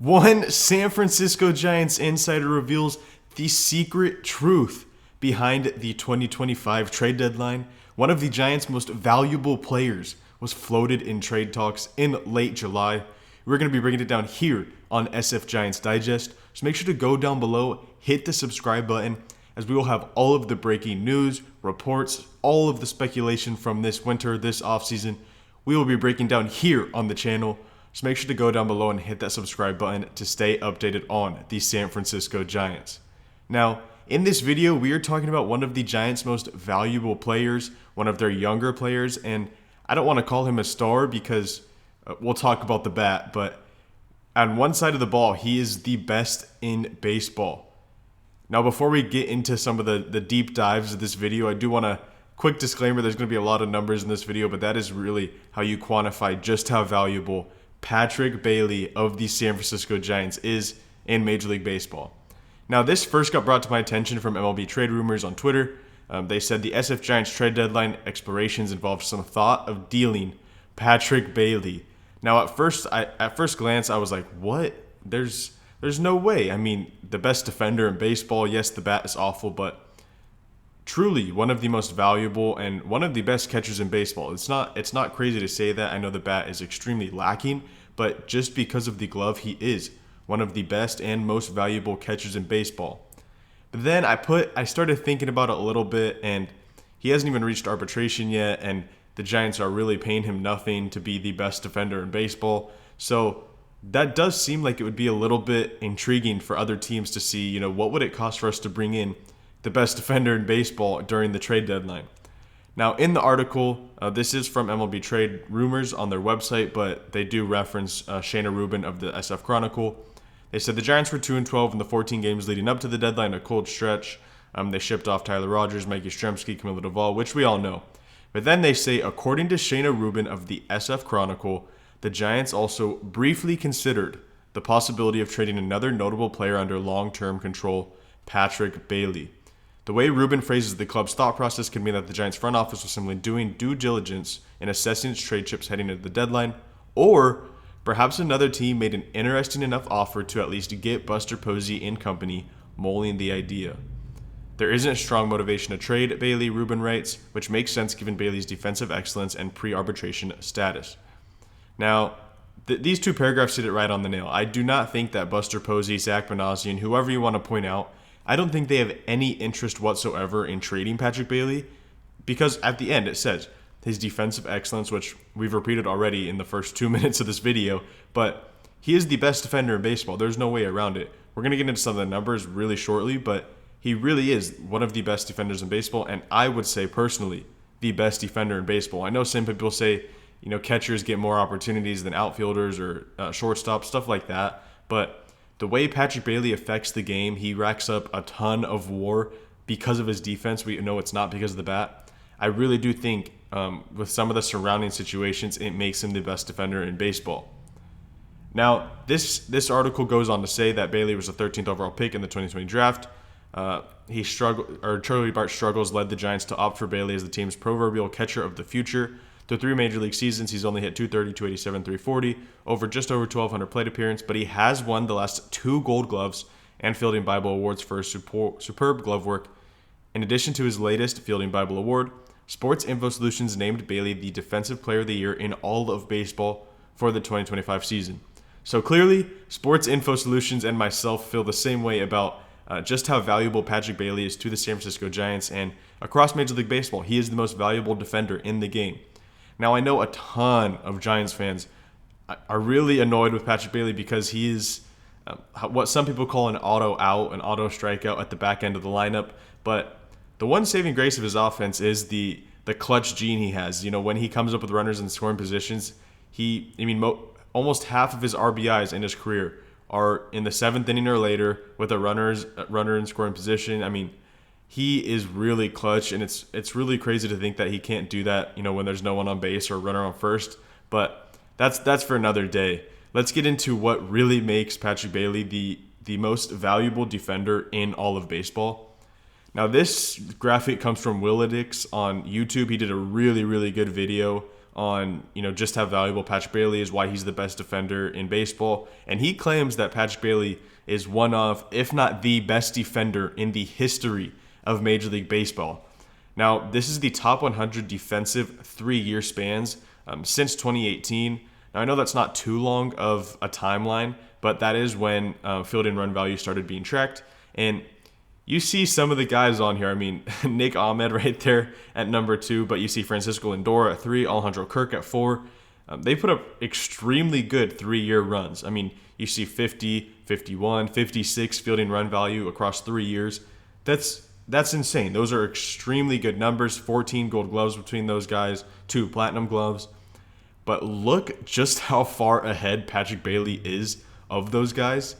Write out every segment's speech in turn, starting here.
One San Francisco Giants insider reveals the secret truth behind the 2025 trade deadline. One of the Giants' most valuable players was floated in trade talks in late July. We're going to be bringing it down here on SF Giants Digest. So make sure to go down below, hit the subscribe button, as we will have all of the breaking news, reports, all of the speculation from this winter, this offseason. We will be breaking down here on the channel. So make sure to go down below and hit that subscribe button to stay updated on the San Francisco Giants. Now, in this video, we are talking about one of the Giants' most valuable players, one of their younger players, and I don't want to call him a star because we'll talk about the bat, but on one side of the ball, he is the best in baseball. Now, before we get into some of the deep dives of this video, I do want to quick disclaimer, there's going to be a lot of numbers in this video, but that is really how you quantify just how valuable Patrick Bailey of the San Francisco Giants is in Major League Baseball. Now, this first got brought to my attention from MLB Trade Rumors on Twitter. They said the SF Giants trade deadline explorations involved some thought of dealing Patrick Bailey. Now, at first glance, I was like, what? There's no way. I mean, the best defender in baseball, yes, the bat is awful, but truly one of the most valuable and one of the best catchers in baseball. It's not crazy to say that. I know the bat is extremely lacking, but just because of the glove, he is one of the best and most valuable catchers in baseball. But then I started thinking about it a little bit, and he hasn't even reached arbitration yet, and the Giants are really paying him nothing to be the best defender in baseball. So that does seem like it would be a little bit intriguing for other teams to see, what would it cost for us to bring in the best defender in baseball during the trade deadline. Now, in the article, this is from MLB Trade Rumors on their website, but they do reference Shayna Rubin of the SF Chronicle. They said the Giants were 2-12 in the 14 games leading up to the deadline, a cold stretch. They shipped off Tyler Rogers, Mikey Yastrzemski, Camilo Doval, which we all know. But then they say, according to Shayna Rubin of the SF Chronicle, the Giants also briefly considered the possibility of trading another notable player under long-term control, Patrick Bailey. The way Rubin phrases the club's thought process could mean that the Giants front office was simply doing due diligence in assessing its trade chips heading into the deadline, or perhaps another team made an interesting enough offer to at least get Buster Posey and company mulling the idea. There isn't a strong motivation to trade, Bailey, Rubin writes, which makes sense given Bailey's defensive excellence and pre-arbitration status. Now, these two paragraphs hit it right on the nail. I do not think that Buster Posey, Zach Benazian, whoever you want to point out, I don't think they have any interest whatsoever in trading Patrick Bailey, because at the end it says his defensive excellence, which we've repeated already in the first 2 minutes of this video, but he is the best defender in baseball. There's no way around it. We're going to get into some of the numbers really shortly, but he really is one of the best defenders in baseball, and I would say personally the best defender in baseball. I know some people say, catchers get more opportunities than outfielders or shortstops, stuff like that, but the way Patrick Bailey affects the game, he racks up a ton of WAR because of his defense. We know it's not because of the bat. I really do think with some of the surrounding situations, it makes him the best defender in baseball. Now, this article goes on to say that Bailey was the 13th overall pick in the 2020 draft. Charlie Bart struggles led the Giants to opt for Bailey as the team's proverbial catcher of the future. Through 3 major league seasons, he's only hit 230, 287, 340 over just over 1,200 plate appearances, but he has won the last 2 Gold Gloves and Fielding Bible Awards for his superb glove work. In addition to his latest Fielding Bible Award, Sports Info Solutions named Bailey the Defensive Player of the Year in all of baseball for the 2025 season. So clearly, Sports Info Solutions and myself feel the same way about just how valuable Patrick Bailey is to the San Francisco Giants and across Major League Baseball. He is the most valuable defender in the game. Now, I know a ton of Giants fans are really annoyed with Patrick Bailey because he is what some people call an auto out, an auto strikeout at the back end of the lineup. But the one saving grace of his offense is the clutch gene he has. When he comes up with runners in scoring positions, almost half of his RBIs in his career are in the 7th inning or later with a runner in scoring position. He is really clutch, and it's really crazy to think that he can't do that, when there's no one on base or a runner on first. But that's for another day. Let's get into what really makes Patrick Bailey the most valuable defender in all of baseball. Now, this graphic comes from Willy Adames on YouTube. He did a really, really good video on, just how valuable Patrick Bailey is, why he's the best defender in baseball. And he claims that Patrick Bailey is one of, if not the best defender in the history of Major League Baseball. Now, this is the top 100 defensive 3-year spans since 2018. Now, I know that's not too long of a timeline, but that is when field and run value started being tracked. And you see some of the guys on here. I mean, Nick Ahmed right there at number 2, but you see Francisco Lindor at 3, Alejandro Kirk at 4. They put up extremely good 3-year runs. I mean, you see 50, 51, 56 fielding run value across 3 years. That's insane. Those are extremely good numbers. 14 gold gloves between those guys, 2 platinum gloves. But look just how far ahead Patrick Bailey is of those guys.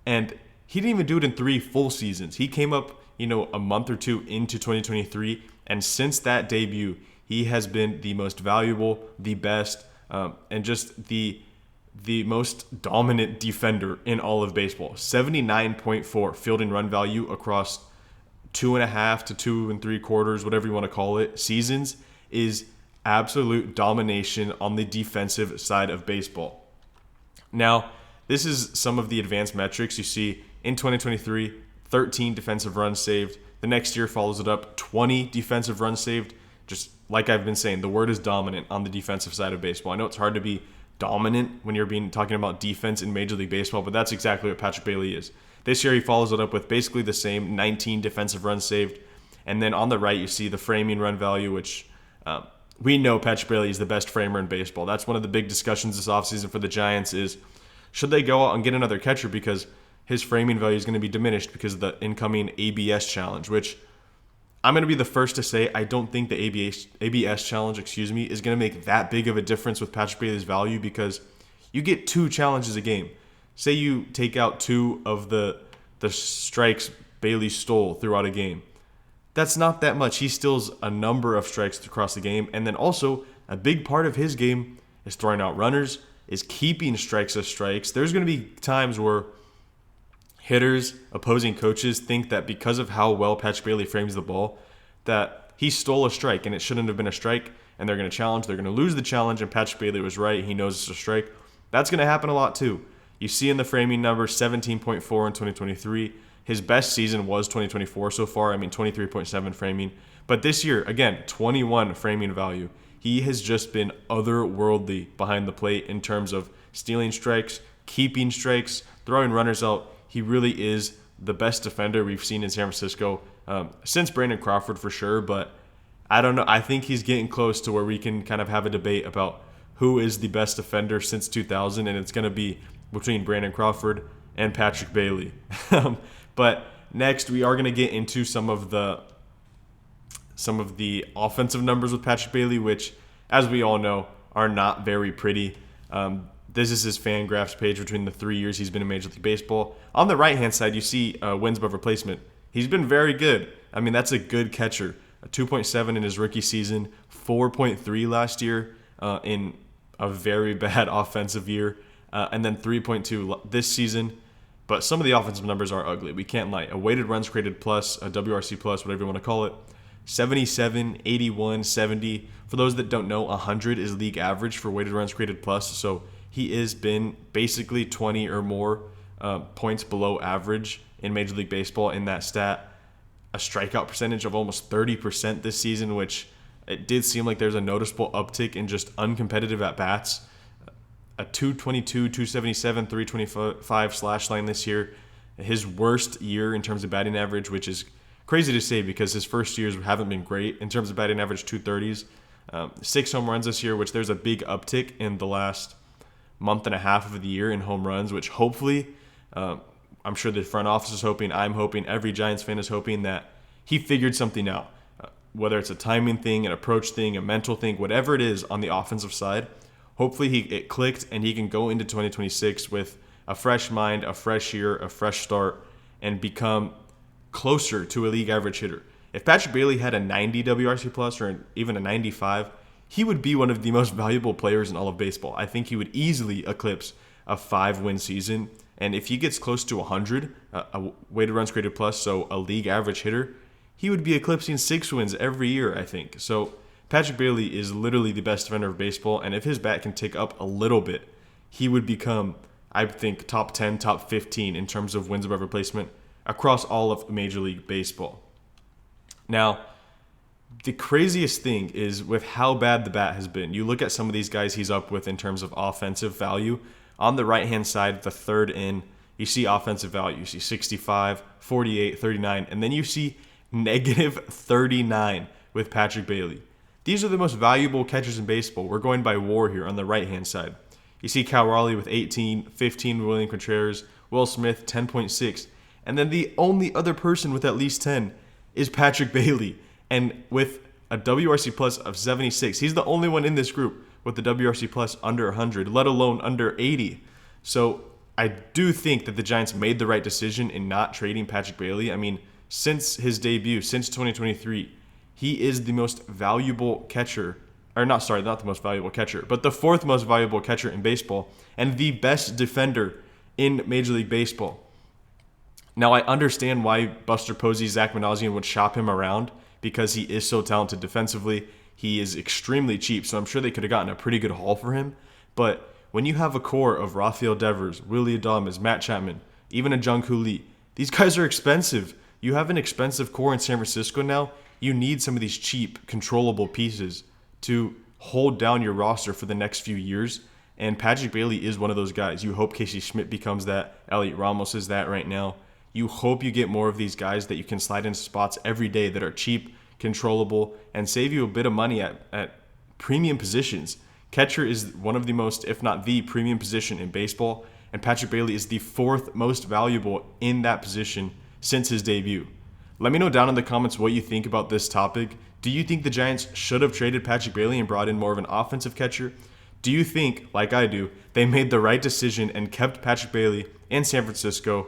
And he didn't even do it in 3 full seasons. He came up, a month or 2 into 2023. And since that debut, he has been the most valuable, the best, and just the most dominant defender in all of baseball. 79.4 fielding run value across 2.5 to 2 3/4, whatever you want to call it, seasons is absolute domination on the defensive side of baseball. Now, this is some of the advanced metrics you see in 2023, 13 defensive runs saved. The next year follows it up, 20 defensive runs saved. Just like I've been saying, the word is dominant on the defensive side of baseball. I know it's hard to be dominant when you're talking about defense in Major League Baseball, but that's exactly what Patrick Bailey is. This year he follows it up with basically the same 19 defensive runs saved. And then on the right, you see the framing run value, which we know Patrick Bailey is the best framer in baseball. That's one of the big discussions this offseason for the Giants is, should they go out and get another catcher because his framing value is going to be diminished because of the incoming ABS challenge, which I'm going to be the first to say I don't think the ABS challenge, is going to make that big of a difference with Patrick Bailey's value because you get 2 challenges a game. Say you take out 2 of the strikes Bailey stole throughout a game. That's not that much. He steals a number of strikes across the game. And then also, a big part of his game is throwing out runners, is keeping strikes as strikes. There's going to be times where hitters, opposing coaches think that because of how well Patrick Bailey frames the ball, that he stole a strike and it shouldn't have been a strike, and they're going to challenge. They're going to lose the challenge, and Patrick Bailey was right. He knows it's a strike. That's going to happen a lot too. You see in the framing number, 17.4 in 2023. His best season was 2024 so far. 23.7 framing. But this year, again, 21 framing value. He has just been otherworldly behind the plate in terms of stealing strikes, keeping strikes, throwing runners out. He really is the best defender we've seen in San Francisco since Brandon Crawford for sure. But I don't know. I think he's getting close to where we can kind of have a debate about who is the best defender since 2000, and it's going to be between Brandon Crawford and Patrick Bailey. But next, we are going to get into some of the offensive numbers with Patrick Bailey, which, as we all know, are not very pretty. This is his Fangraphs page between the 3 years he's been in Major League Baseball. On the right-hand side, you see wins above replacement. He's been very good. That's a good catcher. A 2.7 in his rookie season, 4.3 last year in a very bad offensive year, and then 3.2 this season. But some of the offensive numbers are ugly. We can't lie. A weighted runs created plus, a WRC plus, whatever you want to call it, 77, 81, 70. For those that don't know, 100 is league average for weighted runs created plus. So he has been basically 20 or more points below average in Major League Baseball in that stat. A strikeout percentage of almost 30% this season, which it did seem like there's a noticeable uptick in just uncompetitive at-bats. A 222, 277, 325 slash line this year. His worst year in terms of batting average, which is crazy to say because his first years haven't been great in terms of batting average, 230s. 6 home runs this year, which there's a big uptick in the last month and a half of the year in home runs, which hopefully, I'm sure the front office is hoping, I'm hoping, every Giants fan is hoping that he figured something out. Whether it's a timing thing, an approach thing, a mental thing, whatever it is on the offensive side, hopefully it clicked and he can go into 2026 with a fresh mind, a fresh year, a fresh start, and become closer to a league average hitter. If Patrick Bailey had a 90 WRC plus or even a 95, he would be one of the most valuable players in all of baseball. I think he would easily eclipse a 5-win season. And if he gets close to 100, a weighted runs created plus, so a league average hitter, he would be eclipsing 6 wins every year, I think. So Patrick Bailey is literally the best defender of baseball, and if his bat can tick up a little bit, he would become, I think, top 10, top 15 in terms of wins above replacement across all of Major League Baseball. Now, the craziest thing is with how bad the bat has been. You look at some of these guys he's up with in terms of offensive value. On the right-hand side, the third in, you see offensive value. You see 65, 48, 39, and then you see negative 39 with Patrick Bailey. These are the most valuable catchers in baseball. We're going by WAR here on the right-hand side. You see Cal Raleigh with 18, 15 William Contreras, Will Smith 10.6, and then the only other person with at least 10 is Patrick Bailey. And with a WRC plus of 76, he's the only one in this group with the WRC plus under 100, let alone under 80. So I do think that the Giants made the right decision in not trading Patrick Bailey. I mean, since his debut, since 2023, he is the most valuable catcher, or not the most valuable catcher, but the fourth most valuable catcher in baseball and the best defender in Major League Baseball. Now, I understand why Buster Posey, Zach Manosian would shop him around because he is so talented defensively. He is extremely cheap, so I'm sure they could have gotten a pretty good haul for him. But when you have a core of Rafael Devers, Willy Adames, Matt Chapman, even a Jung Hoo Lee, these guys are expensive. You have an expensive core in San Francisco now. You need some of these cheap, controllable pieces to hold down your roster for the next few years. And Patrick Bailey is one of those guys. You hope Casey Schmidt becomes that. Elliot Ramos is that right now. You hope you get more of these guys that you can slide into spots every day that are cheap, controllable, and save you a bit of money at premium positions. Catcher is one of the most, if not the premium position in baseball, and Patrick Bailey is the fourth most valuable in that position since his debut. Let me know down in the comments what you think about this topic. Do you think the Giants should have traded Patrick Bailey and brought in more of an offensive catcher? Do you think, like I do, they made the right decision and kept Patrick Bailey in San Francisco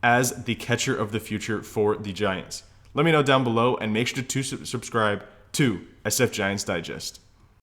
as the catcher of the future for the Giants? Let me know down below, and make sure to subscribe to SF Giants Digest.